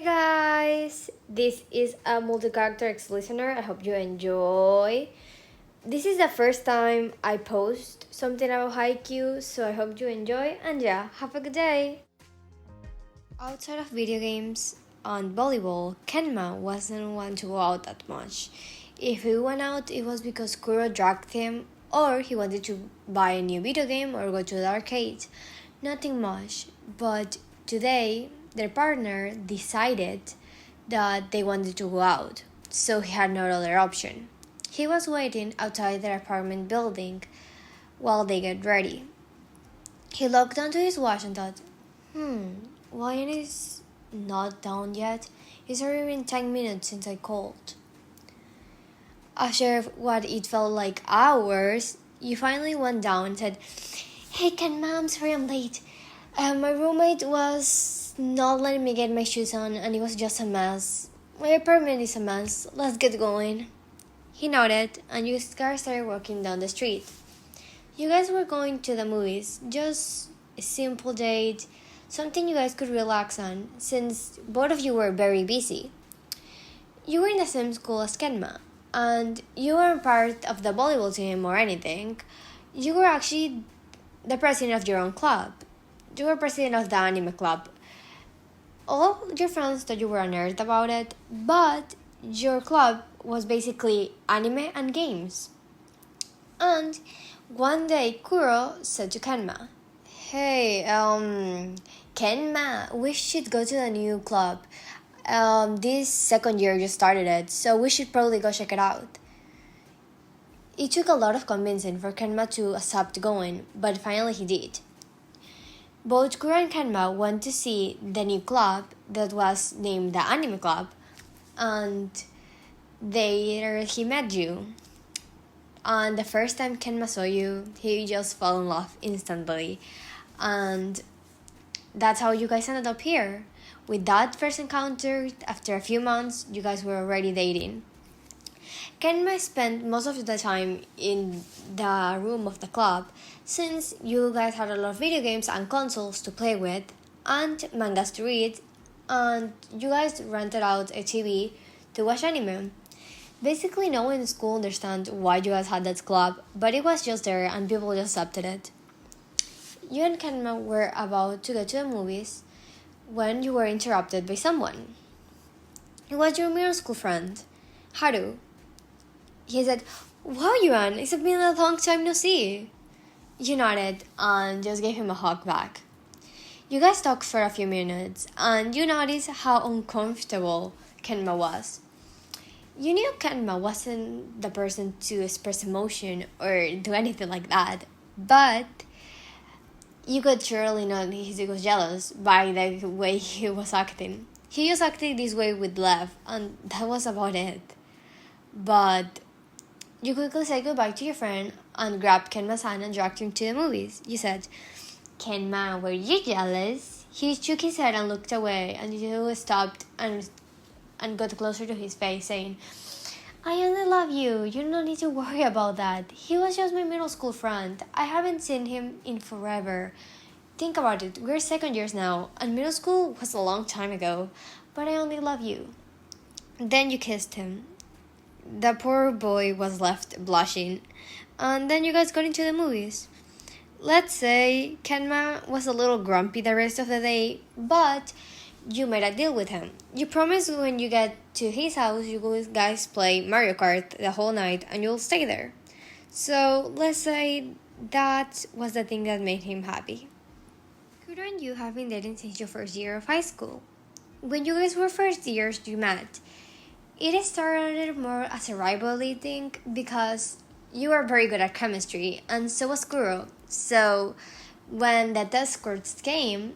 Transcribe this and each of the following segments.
guys, this is a multi-character ex-listener. I hope you enjoy. This is the first time I post something about Haikyuu, so I hope you enjoy and yeah, have a good day. Outside of video games and volleyball, Kenma wasn't one to go out that much. If he went out, it was because Kuro dragged him or he wanted to buy a new video game or go to the arcade. Nothing much, but today their partner decided that they wanted to go out, so he had no other option. He was waiting outside their apartment building while they get ready. He looked onto his watch and thought, why is not down yet? It's already been 10 minutes since I called. After what it felt like hours, you finally went down and said, "Hey Ken, I'm sorry I'm late. My roommate was not letting me get my shoes on and it was just a mess. My apartment is a mess. Let's get going." He nodded and you guys started walking down the street. You guys were going to the movies, just a simple date, something you guys could relax on since both of you were very busy. You were in the same school as Kenma, and you weren't part of the volleyball team or anything. You were actually the president of your own club. You were president of the anime club. All your friends thought you were a nerd about it, but your club was basically anime and games. And one day Kuro said to Kenma, "Hey, Kenma, we should go to the new club. This second year just started it, so we should probably go check it out." It took a lot of convincing for Kenma to accept going, but finally he did. Both Kuro and Kenma went to see the new club that was named the Anime Club, and there he met you. And the first time Kenma saw you, he just fell in love instantly. And that's how you guys ended up here. With that first encounter, after a few months, you guys were already dating. Kenma spent most of the time in the room of the club since you guys had a lot of video games and consoles to play with and mangas to read, and you guys rented out a TV to watch anime. Basically, no one in school understands why you guys had that club, but it was just there and people just accepted it. You and Kenma were about to go to the movies when you were interrupted by someone. It was your middle school friend, Haru. He said, "Wow, Yuan, it's been a long time no see." You nodded and just gave him a hug back. You guys talked for a few minutes and you noticed how uncomfortable Kenma was. You knew Kenma wasn't the person to express emotion or do anything like that, but you could surely know he was jealous by the way he was acting. He just acted this way with love, and that was about it. But you quickly said goodbye to your friend and grabbed Kenma's hand and dragged him to the movies. You said, "Kenma, were you jealous?" He shook his head and looked away, and you stopped and got closer to his face, saying, "I only love you. You don't need to worry about that. He was just my middle school friend. I haven't seen him in forever. Think about it. We're second years now, and middle school was a long time ago. But I only love you." Then you kissed him. The poor boy was left blushing, and then you guys got into the movies. Let's say Kenma was a little grumpy the rest of the day, but you made a deal with him. You promised when you get to his house, you guys play Mario Kart the whole night and you'll stay there. So let's say that was the thing that made him happy. Kuro and you have been dating since your first year of high school. When you guys were first years, you met. It started more as a rivalry thing because you were very good at chemistry and so was Kuro. So when the test scores came,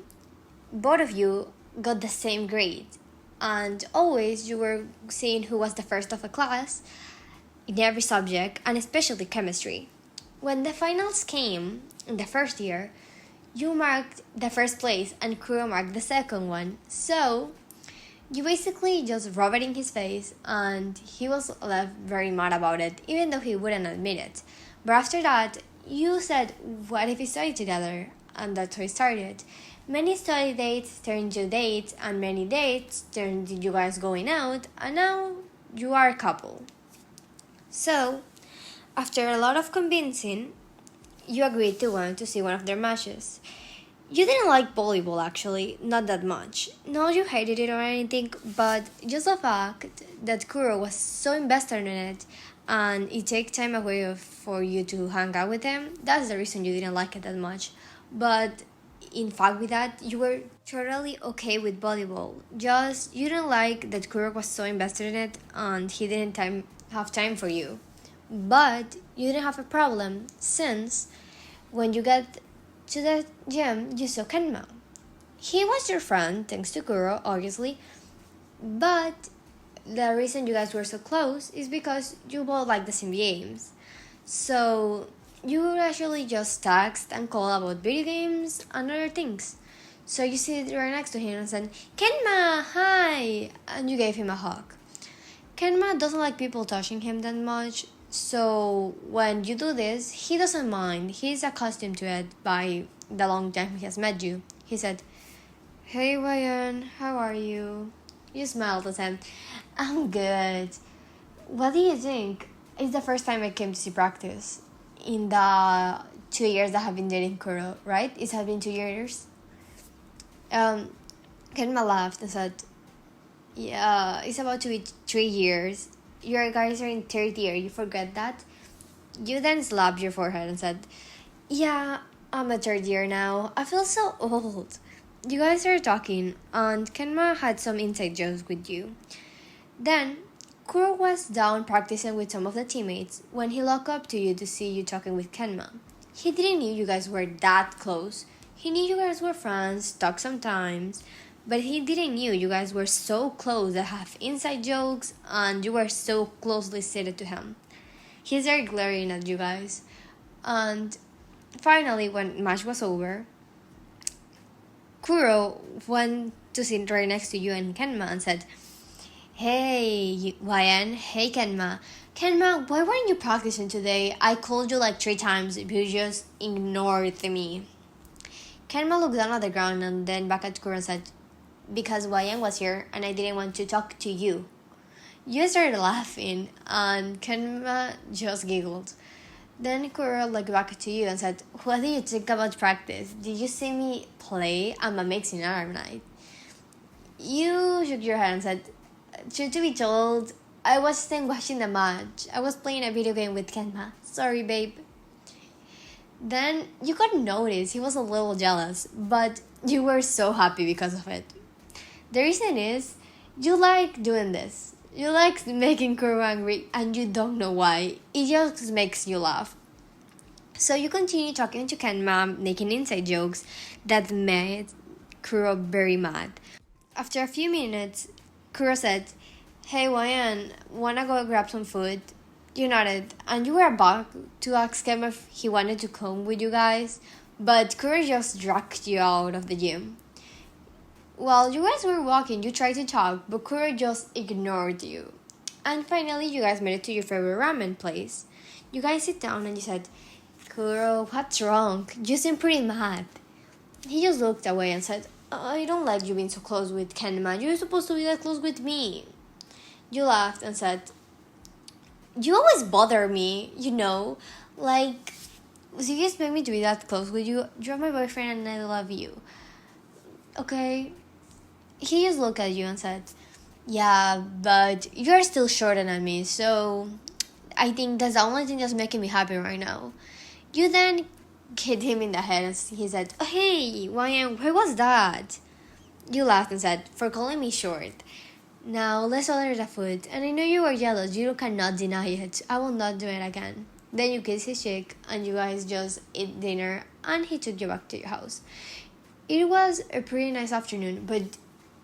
both of you got the same grade, and always you were seeing who was the first of the class in every subject, and especially chemistry. When the finals came in the first year, you marked the first place and Kuro marked the second one, so you basically just rubbed it in his face and he was left very mad about it, even though he wouldn't admit it. But after that, you said, "What if we study together?" And that's how it started. Many study dates turned into dates, and many dates turned into you guys going out, and now you are a couple. So, after a lot of convincing, you agreed to want to see one of their matches. You didn't like volleyball actually, not that much. Not you hated it or anything, but just the fact that Kuro was so invested in it and it takes time away for you to hang out with him, that's the reason you didn't like it that much. But in fact with that, you were totally okay with volleyball. Just you didn't like that Kuro was so invested in it and he didn't have time for you. But you didn't have a problem since when you got to the gym, you saw Kenma. He was your friend, thanks to Kuro, obviously, but the reason you guys were so close is because you both like the same games. So you would actually just text and call about video games and other things. So you sit right next to him and said, Kenma, hi! And you gave him a hug. Kenma doesn't like people touching him that much, so when you do this, he doesn't mind. He's accustomed to it by the long time he has met you. He said, Hey Ryan, how are you? You smiled and said, I'm good. What do you think? It's the first time I came to see practice in the 2 years that I have been dating Kuro, right? It has been 2 years. Kenma laughed and said, Yeah, it's about to be 3 years. You guys are in third year, you forget that? You then slapped your forehead and said, Yeah, I'm a third year now. I feel so old. You guys are talking, and Kenma had some inside jokes with you. Then, Kuro was down practicing with some of the teammates when he looked up to you to see you talking with Kenma. He didn't know you guys were that close. He knew you guys were friends, talked sometimes, but he didn't know you guys were so close that have inside jokes and you were so closely seated to him. He's very glaring at you guys. And finally, when match was over, Kuro went to sit right next to you and Kenma and said, Hey, Ryan. Hey, Kenma. Kenma, why weren't you practicing today? I called you like 3 times, but you just ignored me. Kenma looked down at the ground and then back at Kuro and said, Because Ryan was here and I didn't want to talk to you. You started laughing and Kenma just giggled. Then Kuro looked back to you and said, What do you think about practice? Did you see me play? I'm amazing, aren't I? You shook your head and said, Truth to be told, I wasn't watching the match. I was playing a video game with Kenma. Sorry, babe. Then you got notice he was a little jealous, but you were so happy because of it. The reason is, you like doing this. You like making Kuro angry and you don't know why. It just makes you laugh. So you continue talking to Kenma, making inside jokes that made Kuro very mad. After a few minutes, Kuro said, Hey Ryan, wanna go grab some food? You nodded, and you were about to ask him if he wanted to come with you guys, but Kuro just dragged you out of the gym. While you guys were walking, you tried to talk, but Kuro just ignored you. And finally, you guys made it to your favorite ramen place. You guys sit down and you said, Kuro, what's wrong? You seem pretty mad. He just looked away and said, I don't like you being so close with Kenma. You're supposed to be that close with me. You laughed and said, You always bother me, you know. Like, so you expect me to be that close with you? You're my boyfriend and I love you. Okay? He just looked at you and said, Yeah, but you're still shorter than me, so I think that's the only thing that's making me happy right now. You then hit him in the head and he said, Oh, hey, Ryan, where was that? You laughed and said, For calling me short. Now, let's order the food. And I know you were jealous. You cannot deny it. I will not do it again. Then you kissed his cheek and you guys just ate dinner and he took you back to your house. It was a pretty nice afternoon, but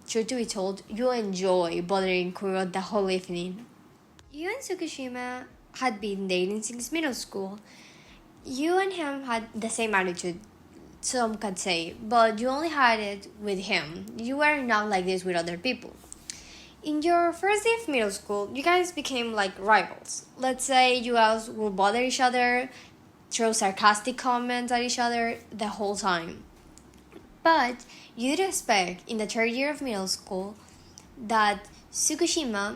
truth to be told, you enjoy bothering Kuro the whole evening. You and Tsukishima had been dating since middle school. You and him had the same attitude, some could say, but you only had it with him. You were not like this with other people. In your first day of middle school, you guys became like rivals. Let's say you guys will bother each other, throw sarcastic comments at each other the whole time. But you'd expect in the third year of middle school that Tsukishima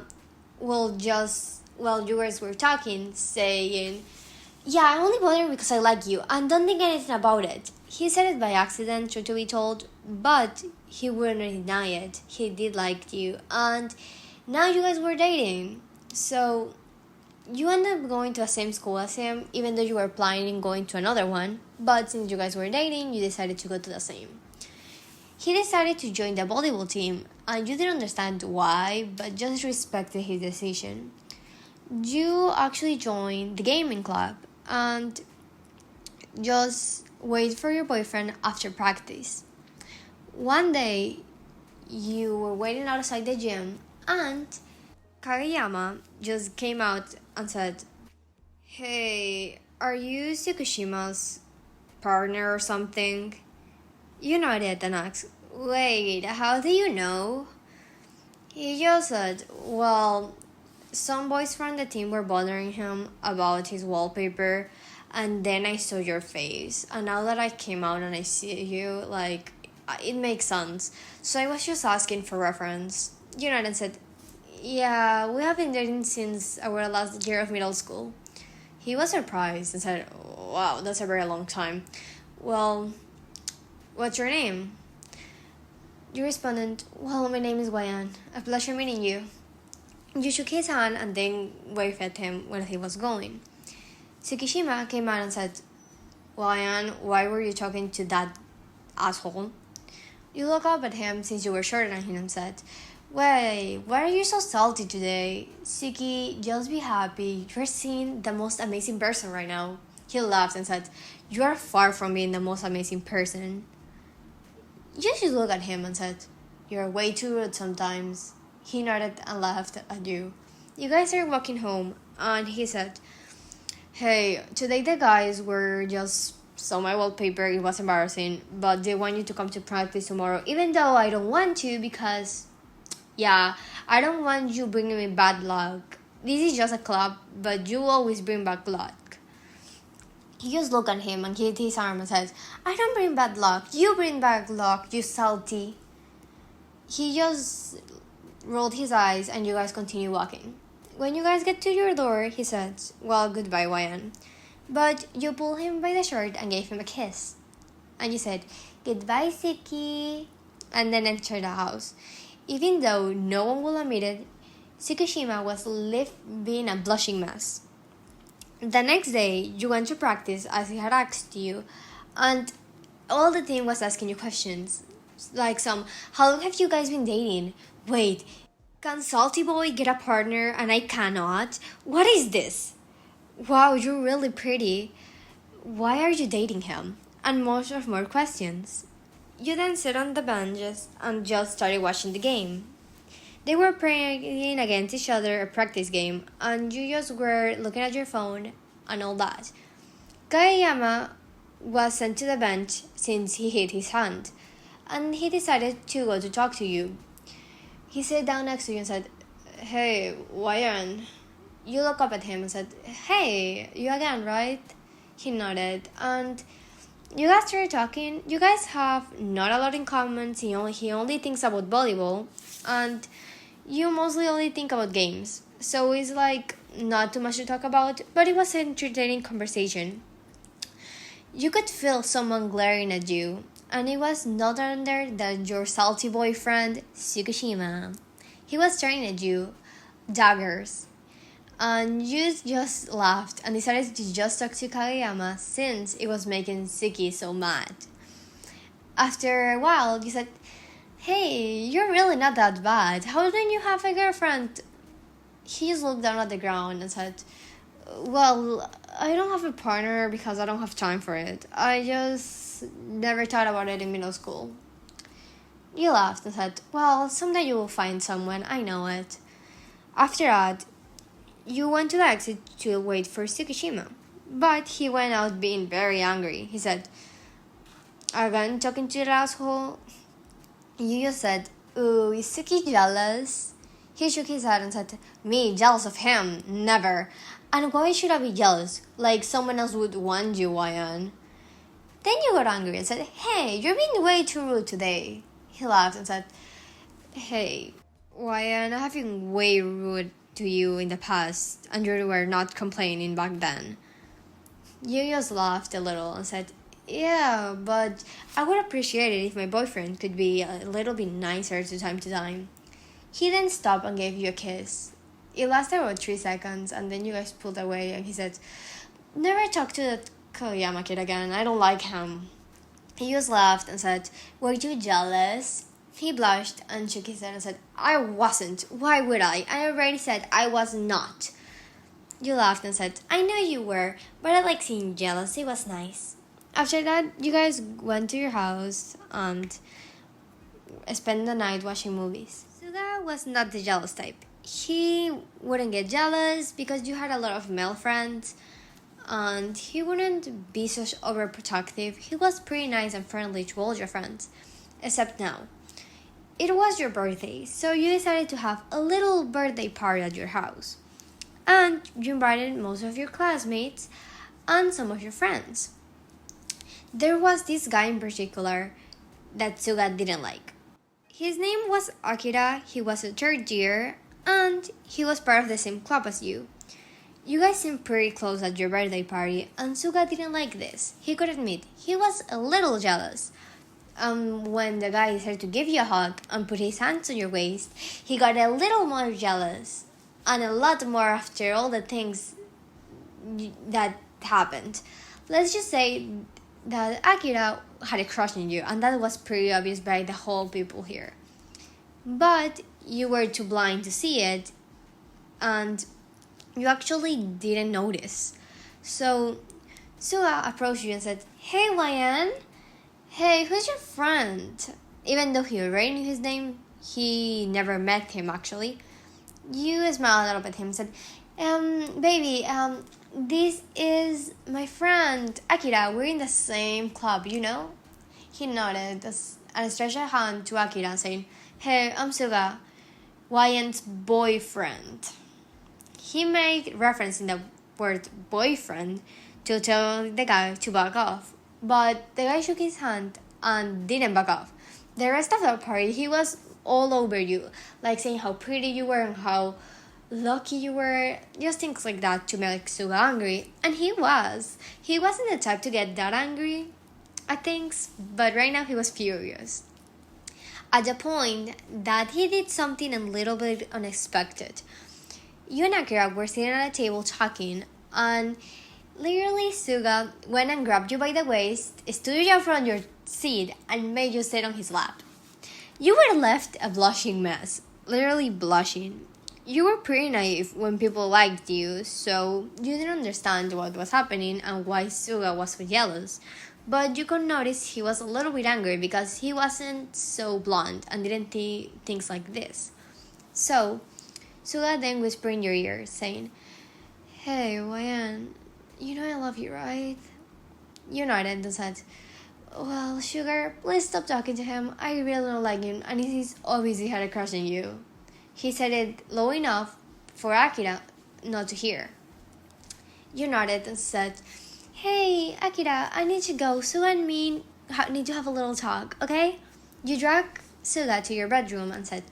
will just, while you guys were talking, saying, yeah, I only bother because I like you, and don't think anything about it. He said it by accident, truth to be told, but he wouldn't deny it. He did like you, and now you guys were dating. So you ended up going to the same school as him, even though you were planning on going to another one. But since you guys were dating, you decided to go to the same. He decided to join the volleyball team, and you didn't understand why, but just respected his decision. You actually joined the gaming club and just wait for your boyfriend after practice. One day, you were waiting outside the gym, and Kageyama just came out and said, "Hey, are you Tsukishima's partner or something?" You nodded and asked, "Wait, how do you know?" He just said, "Well, some boys from the team were bothering him about his wallpaper, and then I saw your face. And now that I came out and I see you, like, it makes sense. So I was just asking for reference." You nodded and said, "Yeah, we have been dating since our last year of middle school." He was surprised and said, "Wow, that's a very long time. Well, what's your name?" You responded, "Well, my name is Wayan. A pleasure meeting you." You shook his hand and then waved at him when he was going. Tsukishima came out and said, "Wayan, why were you talking to that asshole?" You looked up at him since you were shorter than him and said, "Wait, why are you so salty today? Suki, just be happy. You're seeing the most amazing person right now." He laughed and said, "You are far from being the most amazing person." You just looked at him and said, "You're way too rude sometimes." He nodded and laughed at you. You guys started walking home, and he said, "Hey, today the guys were just saw my wallpaper. It was embarrassing, but they want you to come to practice tomorrow, even though I don't want to because, yeah, I don't want you bringing me bad luck. This is just a club, but you always bring bad luck." He just looked at him and hit his arm and said, "I don't bring bad luck. You bring bad luck, you salty." He just rolled his eyes and you guys continue walking. When you guys get to your door, he said, "Well, goodbye, Wayan." But you pulled him by the shirt and gave him a kiss. And you said, "Goodbye, Siki," and then entered the house. Even though no one will admit it, Tsukishima was left being a blushing mess. The next day, you went to practice as he had asked you, and all the team was asking you questions. Like "How long have you guys been dating? Wait, can Salty Boy get a partner and I cannot? What is this? Wow, you're really pretty. Why are you dating him?" And more questions. You then sit on the benches and just started watching the game. They were playing against each other, a practice game, and you just were looking at your phone and all that. Kageyama was sent to the bench since he hit his hand, and he decided to go to talk to you. He sat down next to you and said, "Hey, Wayan." You look up at him and said, "Hey, you again, right?" He nodded, and you guys started talking. You guys have not a lot in common. He only thinks about volleyball, and you mostly only think about games. So it's like not too much to talk about, but it was an entertaining conversation. You could feel someone glaring at you, and it was none other than your salty boyfriend, Tsukishima. He was staring at you, daggers. And you just laughed and decided to just talk to Kageyama since it was making Suki so mad. After a while, you said, "Hey, you're really not that bad. How don't you have a girlfriend?" He just looked down at the ground and said, "Well, I don't have a partner because I don't have time for it. I just never thought about it in middle school." You laughed and said, "Well, someday you will find someone, I know it." After that, you went to the exit to wait for Tsukishima, but he went out being very angry. He said, "Again talking to the asshole?" You just said, "Ooh, is Suki jealous?" He shook his head and said, "Me, jealous of him? Never. And why should I be jealous? Like someone else would want you, Wayan." Then you got angry and said, "Hey, you're being way too rude today." He laughed and said, "Hey, Ryan, I have been way rude to you in the past, and you were not complaining back then." You just laughed a little and said, "Yeah, but I would appreciate it if my boyfriend could be a little bit nicer to time. He then stopped and gave you a kiss. It lasted about 3 seconds, and then you guys pulled away, and he said, "Never talk to that Koyama kid again. I don't like him." He just laughed and said, "Were you jealous?" He blushed and shook his head and said, "I wasn't. Why would I? I already said I was not." You laughed and said, "I know you were, but I like seeing jealous. It was nice." After that, you guys went to your house and spent the night watching movies. Suga was not the jealous type. He wouldn't get jealous because you had a lot of male friends, and he wouldn't be so overprotective. He was pretty nice and friendly to all your friends, except now. It was your birthday, so you decided to have a little birthday party at your house. And you invited most of your classmates and some of your friends. There was this guy in particular that Suga didn't like. His name was Akira, he was a third year, and he was part of the same club as you. You guys seemed pretty close at your birthday party, and Suga didn't like this. He could admit he was a little jealous. When the guy decided to give you a hug and put his hands on your waist, he got a little more jealous, and a lot more after all the things that happened. Let's just say that Akira had a crush on you, and that was pretty obvious by the whole people here. But you were too blind to see it, and you actually didn't notice. So Suga approached you and said, "Hey, Ryan. Hey, who's your friend?" Even though he already knew his name, he never met him actually. You smiled a little bit at him and said, "Baby, this is my friend Akira. We're in the same club, you know?" He nodded and stretched a hand to Akira, saying, "Hey, I'm Suga, Ryan's boyfriend." He made reference in the word boyfriend to tell the guy to back off, but the guy shook his hand and didn't back off. The rest of the party, he was all over you, like saying how pretty you were and how lucky you were, just things like that to make Suga angry. And he was. He wasn't the type to get that angry at things, but right now he was furious. At the point that he did something a little bit unexpected. You and Akira were sitting at a table talking, and literally Suga went and grabbed you by the waist, stood you up from your seat, and made you sit on his lap. You were left a blushing mess, literally blushing. You were pretty naive when people liked you, so you didn't understand what was happening and why Suga was so jealous. But you could notice he was a little bit angry because he wasn't so blunt and didn't see things like this. So Suga then whispered in your ear, saying, "Hey, Ryan, you know I love you, right?" You nodded and said, "Well, sugar, please stop talking to him. I really don't like him, and he's obviously had a crush on you." He said it low enough for Akira not to hear. You nodded and said, "Hey, Akira, I need to go. Suga and me need to have a little talk, okay?" You dragged Suga to your bedroom and said,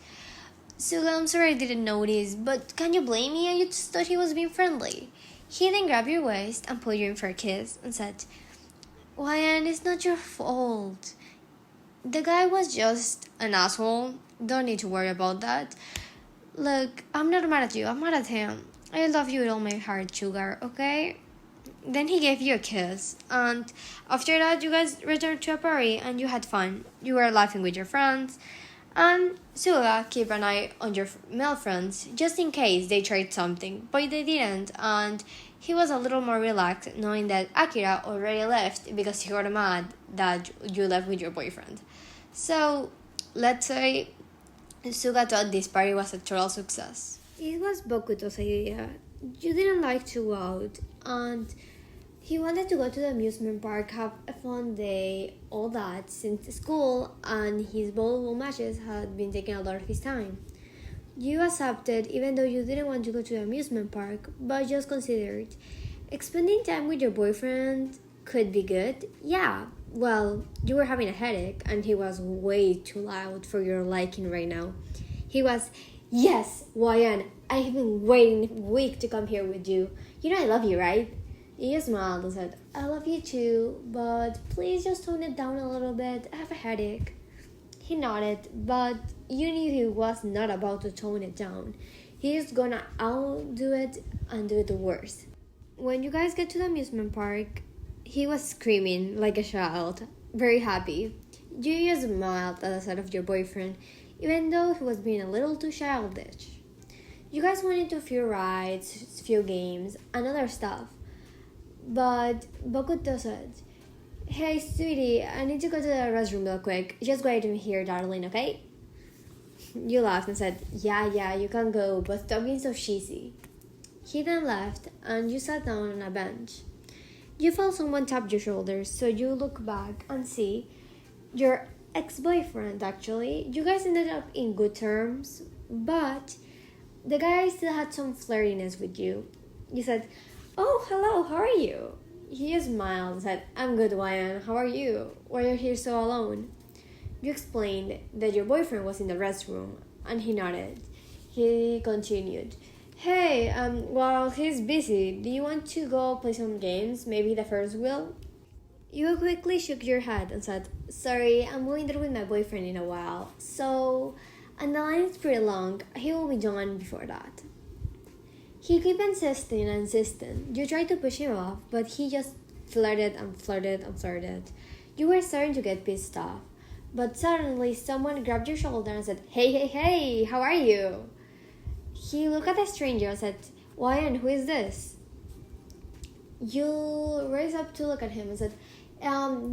"Suga, I'm sorry I didn't notice, but can you blame me? I just thought he was being friendly." He then grabbed your waist and pulled you in for a kiss and said, "Ryan, it's not your fault. The guy was just an asshole. Don't need to worry about that. Look, I'm not mad at you. I'm mad at him. I love you with all my heart, sugar, okay?" Then he gave you a kiss, and after that, you guys returned to a party and you had fun. You were laughing with your friends, and Suga kept an eye on your male friends just in case they tried something, but they didn't, and he was a little more relaxed knowing that Akira already left because he got mad that you left with your boyfriend. So, let's say Suga thought this party was a total success. It was Bokuto's idea. You didn't like to go out, and he wanted to go to the amusement park, have a fun day, all that, since school and his volleyball matches had been taking a lot of his time. You accepted even though you didn't want to go to the amusement park, but just considered. Spending time with your boyfriend could be good, yeah, Well, you were having a headache and he was way too loud for your liking right now. He was, yes, Wayan, I've been waiting a week to come here with you. You know I love you, right? You smiled and said, I love you too, but please just tone it down a little bit. I have a headache. He nodded, but you knew he was not about to tone it down. He's gonna outdo it and do it worse. When you guys get to the amusement park, he was screaming like a child, very happy. You just smiled at the sight of your boyfriend, even though he was being a little too childish. You guys went into a few rides, few games, and other stuff. But Bokuto said, Hey, sweetie, I need to go to the restroom real quick. Just wait in here, darling, okay? You laughed and said, Yeah, you can go, but stop being so cheesy. He then left, and you sat down on a bench. You felt someone tap your shoulders, so you look back and see your ex-boyfriend, actually. You guys ended up in good terms, but the guy still had some flirtiness with you. You said, Oh, hello, how are you? He smiled and said, I'm good, Ryan. How are you? Why are you here so alone? You explained that your boyfriend was in the restroom, and he nodded. He continued, Hey, well, he's busy. Do you want to go play some games? Maybe the Ferris wheel? You quickly shook your head and said, Sorry, I'm going there with my boyfriend in a while. So, and the line is pretty long. He will be done before that. He kept insisting. You tried to push him off, but he just flirted. You were starting to get pissed off. But suddenly, someone grabbed your shoulder and said, Hey, how are you? He looked at the stranger and said, Ryan, who is this? You raised up to look at him and said,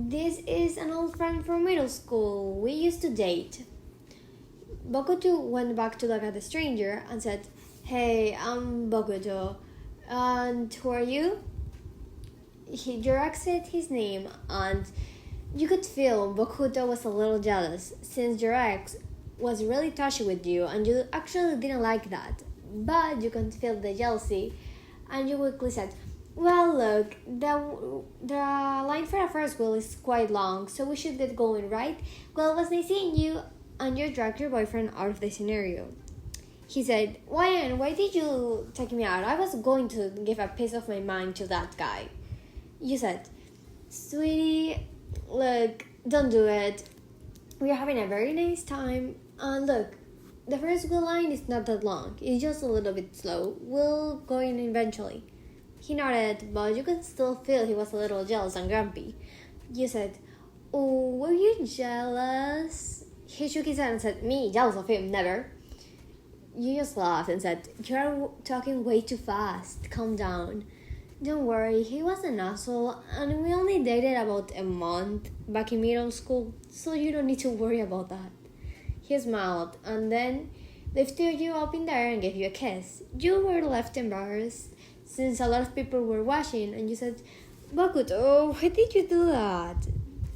This is an old friend from middle school. We used to date. Bokuto went back to look at the stranger and said, Hey, I'm Bokuto. And who are you? Your ex said his name, and you could feel Bokuto was a little jealous, since your ex was really touchy with you, and you actually didn't like that. But you could feel the jealousy, and you quickly said, Well, look, the line for the first wheel is quite long, so we should get going, right? Well, it was nice seeing you, and you dragged your boyfriend out of the scenario. He said, Ryan, why did you take me out? I was going to give a piece of my mind to that guy. You said, Sweetie, look, don't do it. We are having a very nice time. And look, the first wheel line is not that long. It's just a little bit slow. We'll go in eventually. He nodded, but you could still feel he was a little jealous and grumpy. You said, Oh, were you jealous? He shook his head and said, Me, jealous of him, never. You just laughed and said, You're talking way too fast. Calm down. Don't worry, he was an asshole, and we only dated about a month back in middle school, so you don't need to worry about that. He smiled, and then lifted you up in the air and gave you a kiss. You were left embarrassed, since a lot of people were watching, and you said, Bokuto, why did you do that?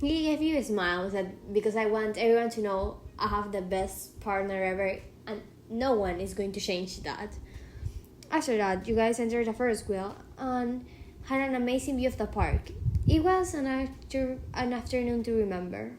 He gave you a smile and said, Because I want everyone to know I have the best partner ever, and no one is going to change that. After that, you guys entered the first wheel and had an amazing view of the park. It was an afternoon to remember.